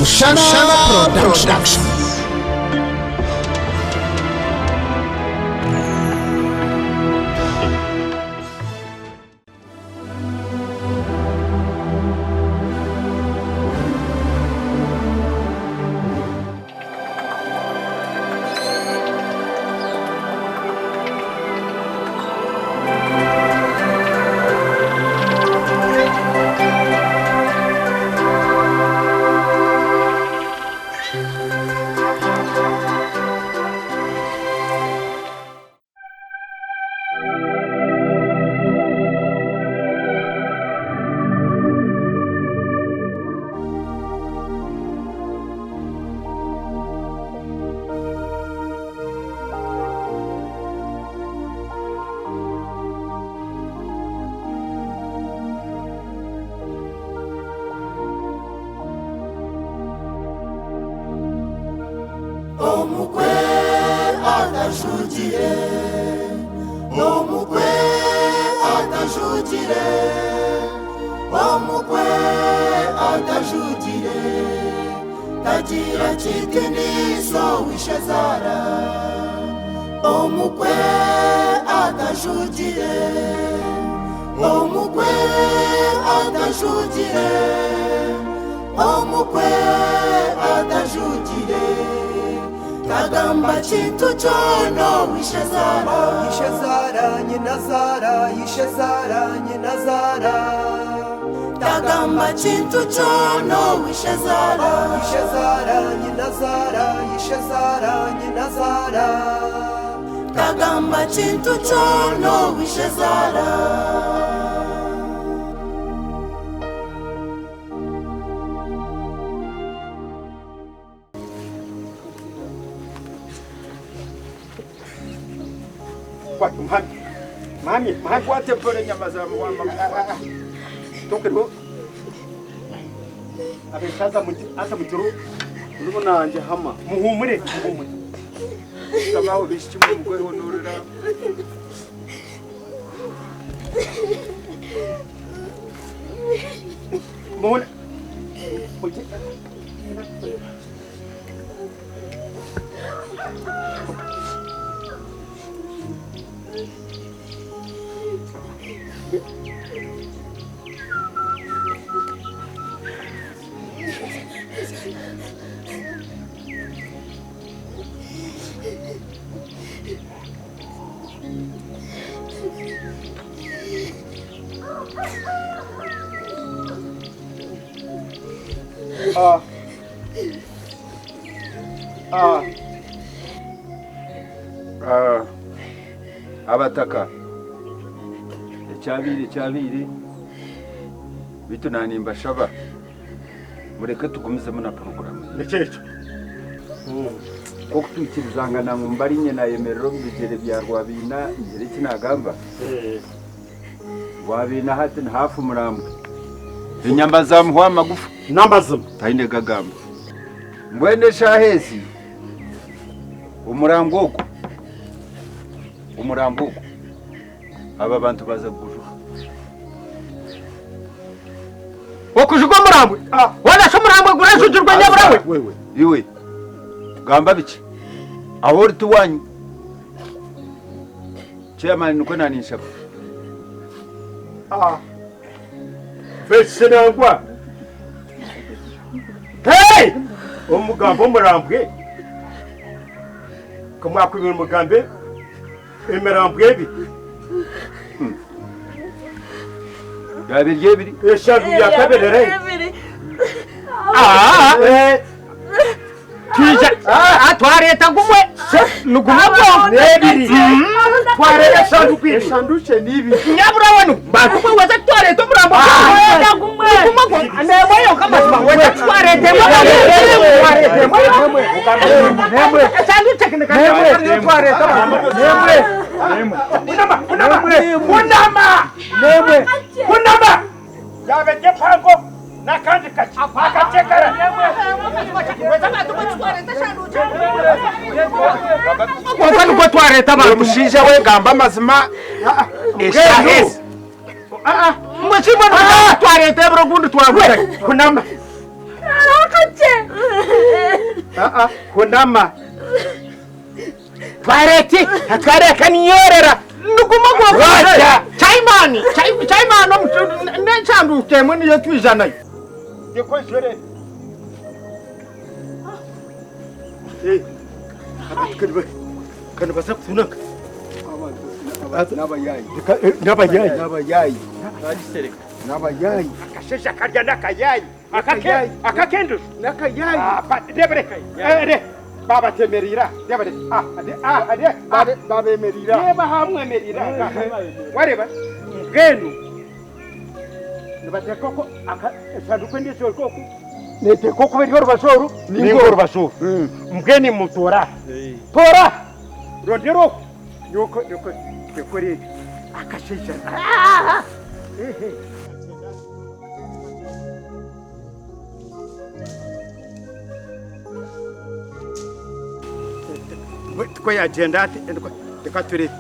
Mushana Production. Tagira chitini so wishazara omukwe atajugire omukwe atajugire omukwe atajugire kagamba chintu chono wishazara Yishazara nyinazara yishazara nyinazara Tagamba chintu chono wishazara Yishazara nyinazara yishazara nyinazara Tagamba chintu chono wishazara What Mami, what a put in your mother? Talk it up. I've been Asamuturu, Luna and Jahama, Muhumri. Come out this chimney, go on. Moon. Abataka ecyabiri bitunani mbashaba mureke tugumize muna program Nechecho ko kutukirizanga na mbari nye na yemerero bigere bya Rwabina ngere kinagamba Rwabina hati hafu murambo inyamba za muhwa magufu nambazım taine gagamba mbwene shahezi umurambo aba bantu baza kujuka okujuka murambo wana so murambo gurashujurwa nyaburawe wewe iwe gamba biki aho uri tuwanyu chairman nuko nanisha besinangwa hey omugambo murambwe kamwakwibira mugambe emirambwe ebi yabirye biri eshavu yakaberere Tija atwareta gumwe nugumwe nebiri twareta shandu kwiri eshanduche nibi nyabura wanu batukwe waza twareta murambo gumwe anemoyo kama waza twareta nemwe shandu teknika nemwe twareta kunama yabe jepango nakandi kachi akachekara kwazani kwa twareta ba mushinja we gamba mazima eshahezi mwishimwe twareta bro gundu twaguta kunama Akache. kunama twareke twareka niyorera nduguma kwa chaimani nechandu temwe niyo twizanayo yekozere kana basa kunaka nabayayi akashesha karya nakayayi akakendo nakayayi debere baba temerira debere baba emerira yeba hamwe emerira wareba ngenu nibatekoko akasanduku ndiso koko netekoko beriho rubashoru ningo rubashoru mgeni mutora tora rondero yoko tekore akashesha Kwa ya agenda ndika turi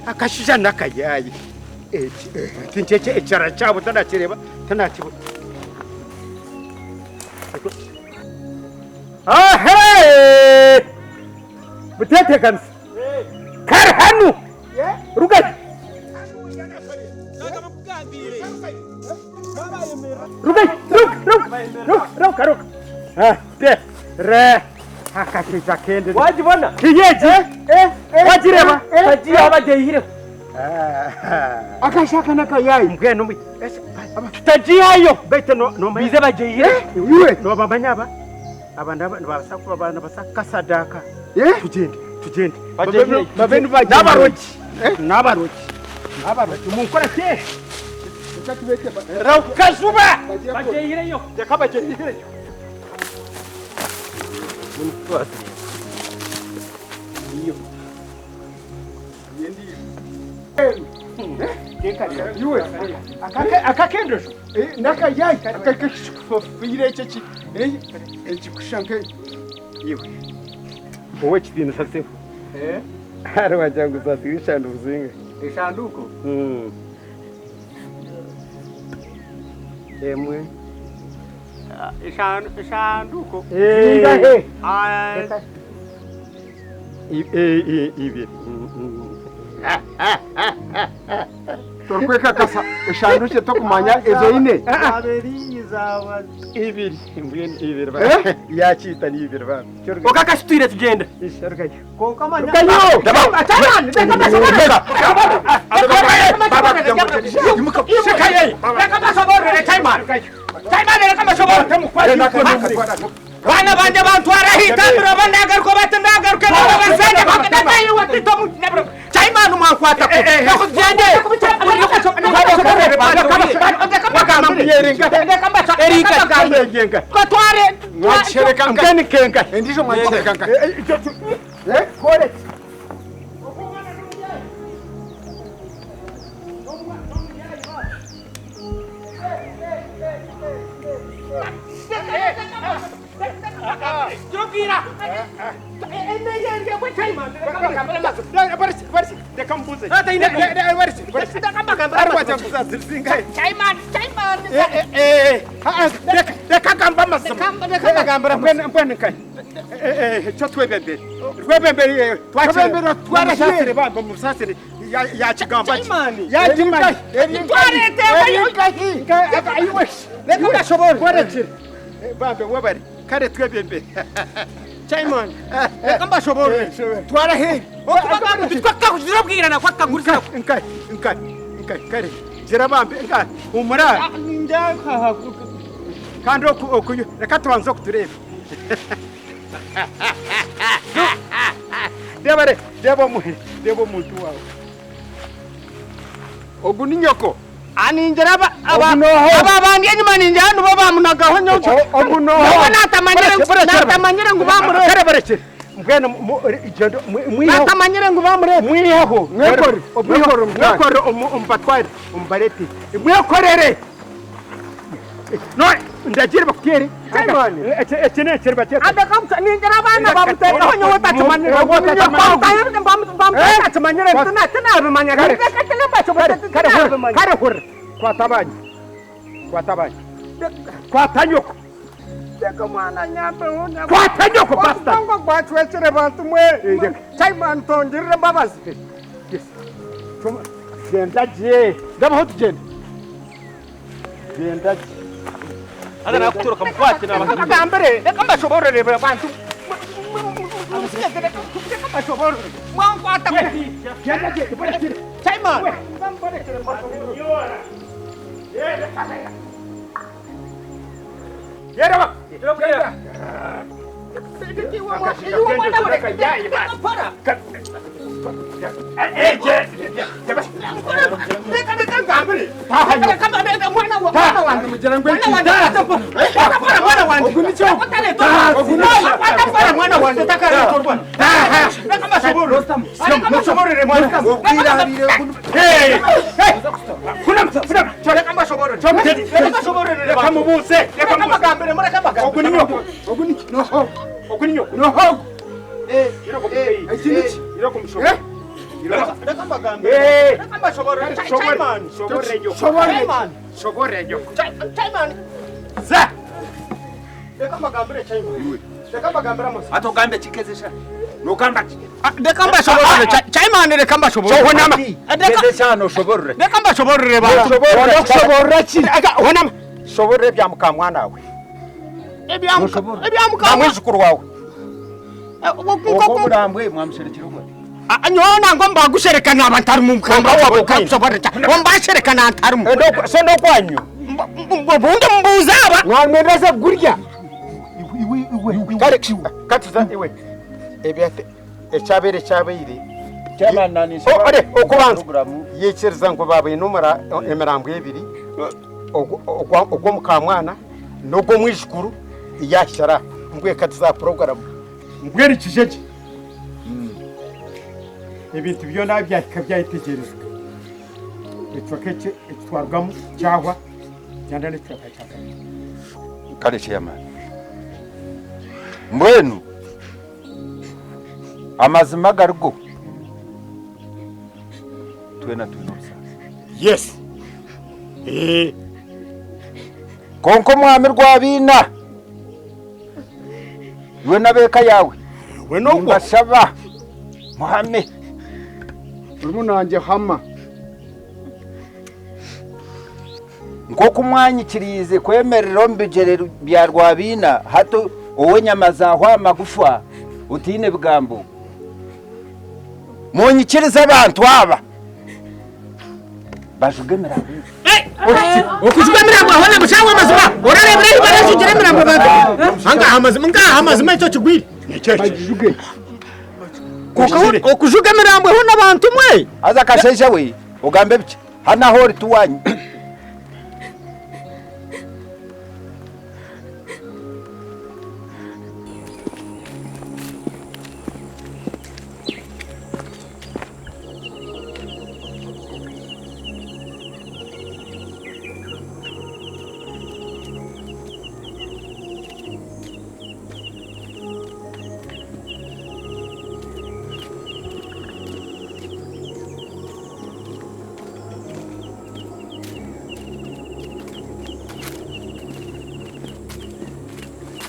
akashija nakayayi tincheche echara chabo tanachireba tanachibo hey butete kansi kar hanu rugai Ruk. De, re. Akashija kende. wajibona Kiyeje? Wajireba? tajiya bajehire Akashaka nakayayi mgeno mbi. tajiya yo Bete no bize bajehire Iwe no babanyaba. Abandaba basakuba bana basaka sadaka. Tugende. Babenu baje. Nabaroki. Munkora ke. Raukazuba. bajehire yo Yakabajehire. Iyo. Iwe akakendo nakayayi akakishofire ceci ekikushanke iwe wowe kidini sase hari wajangu sase ishandu uzinge ishanduko emwe ishanduko ingahe ibi torkweka kasa ishanduke tokumanya ezo ine ibiri mbwen ibiri ba yachita ni ibiri ba okakashitire tugende isharukayo kokamanya kayo Wana bande bantwara hitambira bandagar ko batandagar ko basende bakatayi watito mutnabro chaimanu mankwata ko nakugende ko tware mwachereka ngani kenga ndisho mwachereka kore Jokira. Ende kwa chaimanu. Barisi de kambuze. Ata ine barisi. Arwa janguza zirzinga. Chaimanu. De kakamba masama. De kakamba mbwen kai. Chotwe bembe. Rwebembe twara sasire bambo musasire ya chigamba. Ya jimani. Tware te Ayiwe. Leka bashobora. Kwaretse. Bambe wabari. Kare twebembe. Chaimani. Leka bashobora. Twara he. Kwaka kujirabwirana kwaka ngurisa. Nkai. Kare. Jirabambe nkai. Umura. Ndaka Kandi okuyo reka tubanze kutureba. Deba muntu wawe. Ogu ni nyoko. aninjira aba bandi enyuma ninjira hano bamunagaho nyoko Ogunoho. natamanyire ngo bamure Kare barekere. Mbwene igendo mwiho. natamanyire ngo bamure Mwiho. Mwekore umbatware umbareti. Mwekorere. No ndagira bakuteri. Chaimani. Ekene bateka. adakamta ninjira abana bamuteraho nyowe tatamanyire Tatamanyire. tana bimanya Kare hur. Kwa tabani. Twatabaye. Twatanyoko. Deka mwana nyambe unya. Twatanyoko basta. Ngo gwatwekere bantu mwe. Chairman tongirire babazi. Yes. Genda je. Ndabaho tugenda. Genda je. Aga nakutoroka mukwate nabagambere. Deka mbashoborere bantu. Deka mbashoborere. Mwankwata kwe. Genda je. Chairman. Yera. Atogambe chikezesha. Nokamba. Dekamba shoborere. Chairman dekamba shoborere. Honama. Kezesha no shoborere. Dekamba shoborere ba. Shoborere chi. Aga honama. Shoborere bya mukamwana we. Ebyamuka. Mwishukuru wawe. Uko murambwe mwamsherekera umwe. Anyona ngomba gusherekana abantari mu mukamba wabo kapsoborere. Ngomba sherekana antari mu. So no kwanyu. Bunde mbuzaba. Mwamwendeza gurya. Iwe. Katuza iwe. Ebyate echabere chabeire. Chairman nani Oh, ade okubanza. Yechereza ngo babaye numara emirambo ebiri. Ogwo mukamwana nogwo mwishukuru yashara ngwe katuza program. Ngweri kijeje. Ibintu byo nabyaka byayitegerezwa. Bitwakeke etwarwamo cyahwa cyandane twakachaka. Kale chairman. Mbwenu amazima garugo twena tunosa. Yes. Konko mwami rwabina. We nabeka yawe. We no mbashaba. Muhamme. Umunanje hama. Ngoko mwanyikirize kwemerera mbigerero bya rwabina hato wowe nyamaza hwa magufa utine bigambo. Munyikirize abantu aba. Bajugemera. Okujugemera hona mushawa mazima. Orarebera ibara jugemera mbaga. Anga amazima icyo kigwiri. Bajuge. Okujugemera hona abantu mwe. Aza kashesha we ugambe bice. Hana hori tuwanyi.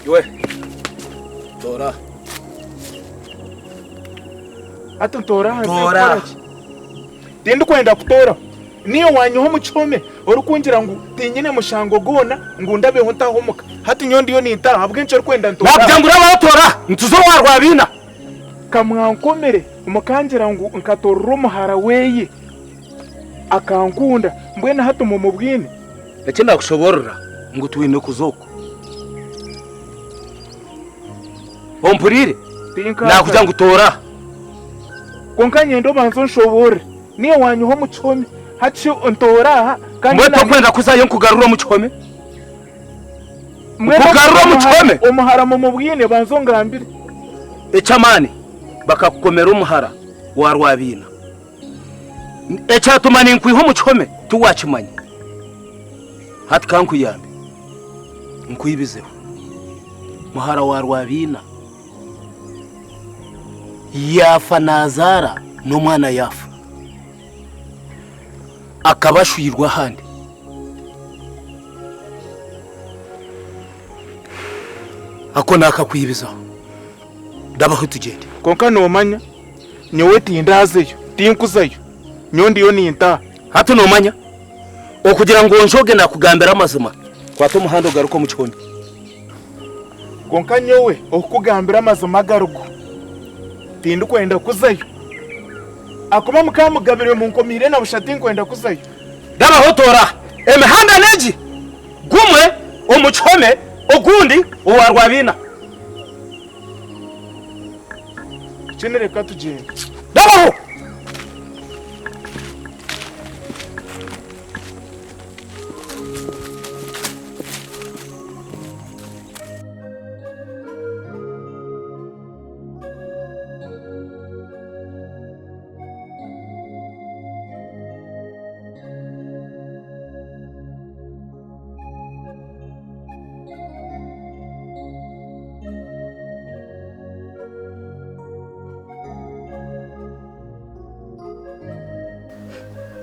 Yowe. Tora. Atotora. Tora. Tindi kwenda kutora. Niyo wanyoho muchome orukungira ngo tinyine mushango gona ngo ndabeho ntahomuka. Hati nyondi yo nita habwenche rukwenda ntora. Babyangura batora. Ntuzo warwabina. Kamwankomere umukangira ngo nkatorro muhara weye. Akankunda mbwena hato mu mubwine. Eke ndakushoborora ngo tuwine kuzoko. Ompurire. Nakuja ngutora. Konkanye ndo banzo nshobore. Niyo wanyoho muchome hati ntora kandi mwe kwenda kuzayo nkugarura muchome. Kugarura muchome. Umuhara mu mubwine banzo ngambire. Echamani bakakukomera umuhara warwabina. Echatuma ninkwiho muchome tuwachimanye. Hati kankuyambe. Nkwibizeho. Muhara warwabina. Yafa Nazara n'umwana yafa. Akabashuyirwa handi. ako nakakwibizaho ndabaho tugende konka nomanya nyowe tindazeyo tinkuzayo nyondiyo ninta hato nomanya okugira ngo njoge nakugambira amazima kwato muhando garuko mu kikondi konka nyowe okugambira amazima garuko tindu kwenda kuzayo akoma mukamugabire mu nkomire na bushati kwenda kuzayo ndabaho tora emihanda neji gumwe omuchome ogundi owarwabina chinereka tugende ndabaho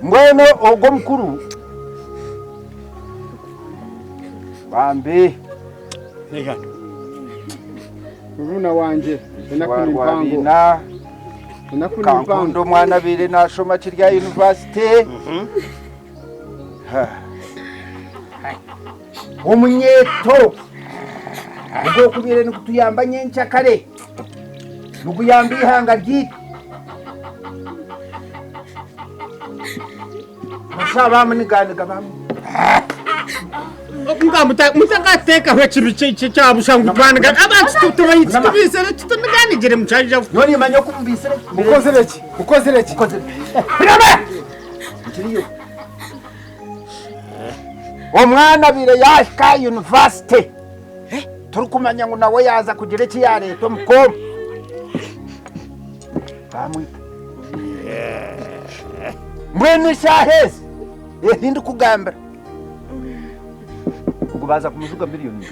Mbwene ogo mukuru bambe Nigana Uruna wanje warwabina kankundo mwana bire nashoma kirya university omunyeto ubwo kunyere nikutuyamba nyencha kare nukuyamba ihanga ryito Masaba maniganiga bamwe mutakateka hwechibichi chabushangu twaniga abantu tutubayitsi tubisere tutuniganigire muchaja noni manyo kumbisere mukozereki Birame Kiriyo Omwana bire yashika university turukumanya ngo nawe yaza kugira iki ya leta mukoma bamwita Mbwene shahezi hindi kugambira kubaza kumujuga miliyoni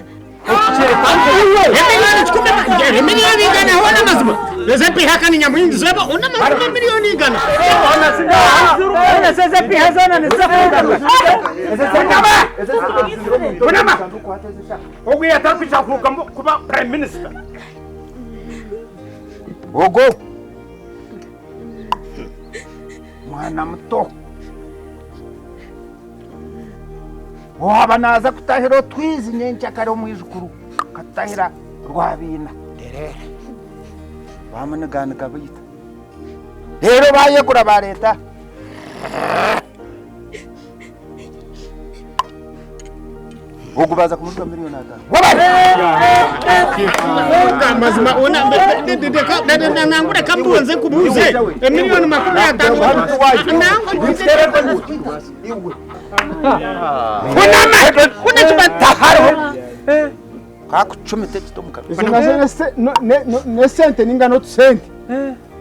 miliyoni igana hona mazima zepi haka ni nyamuhinzi zeba una mazima miliyoni igana ona zepi hazana ni safu Bunama ogu yatapisha kuba prime minister Ogo mwana muto waba naza kutahira twizi nyencha kare omwijukuru katahira rwabina derere bamuniganiga bita rero bayegura ba leta Ogo baza kumujuga miliyoni 5 mazima una nangura kambuze kubuze miliyoni 50 kuna chibataharo kakuchumite chitomka ne sente ningano tusente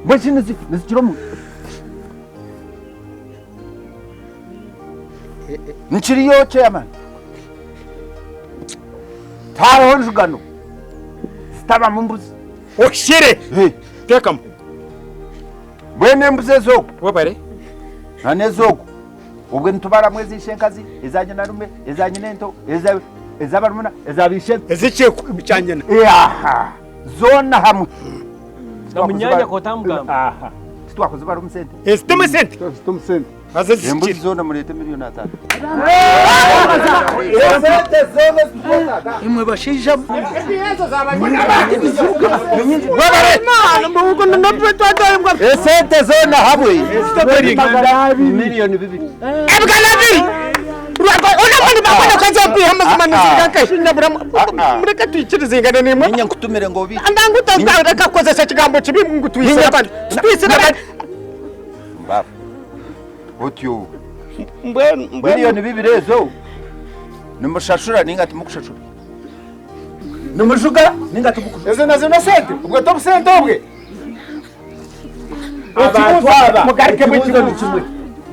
mbachine zichiromu nchiriyo chairman Taro njugano Staba mumbuzi okshire tekam Bwene mbuze zogo wabare Nane zogo Ubwe ntubara mwezi shenkazi Ezanye narume Ezanye nento Ezabarumuna Ezabishenka eziche bichanyana Yaha Zona hamwe Namunyanya kotamga Aha Titwakoze barumu sente Esitome sente Embuzi zona mulete miliyoni 5 imwe bashija wabare mbugo ndopetwa mbwa Esente zona hamwe miliyoni 2 ebgalabiri ona mani bakona kaza pi hamazima nizika shinya mureka tuichirize ngane nimwe Nenya kutumire ngo bi andangu tatareka kozesa kigambo kibi mungu tuisira bana Mbafu Otyo mbwe miliyoni 2 ezo Nimushashura ningati mukushashura Nimushuga ningati mukushashura eze nazo na sente ubwo top sente ubwe Abantu aba mugarike mu kimwe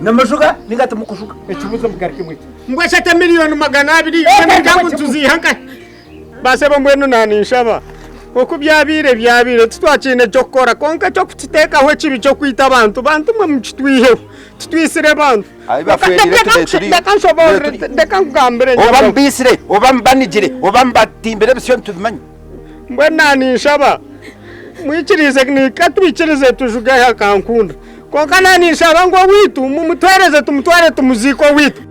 Nimushuga ningati mukushuga ekibuzo mugarike mu mbwe shata miliyoni 200 ngangu tuzihanka baseba mbwenu nanishaba Oku byabire tutwachine chokora konka cyo kutiteka hwe chibi cyo kwita abantu mwe mchitwihe tutwisire abantu ndakangambire obambisire obambanigire obambatimbere bisyo tubimanyi mbona nishaba mwikirize nikatwikirize tujuge hakankunda kokana nishaba ngo witu mumutwereze tumutware tumuziko witu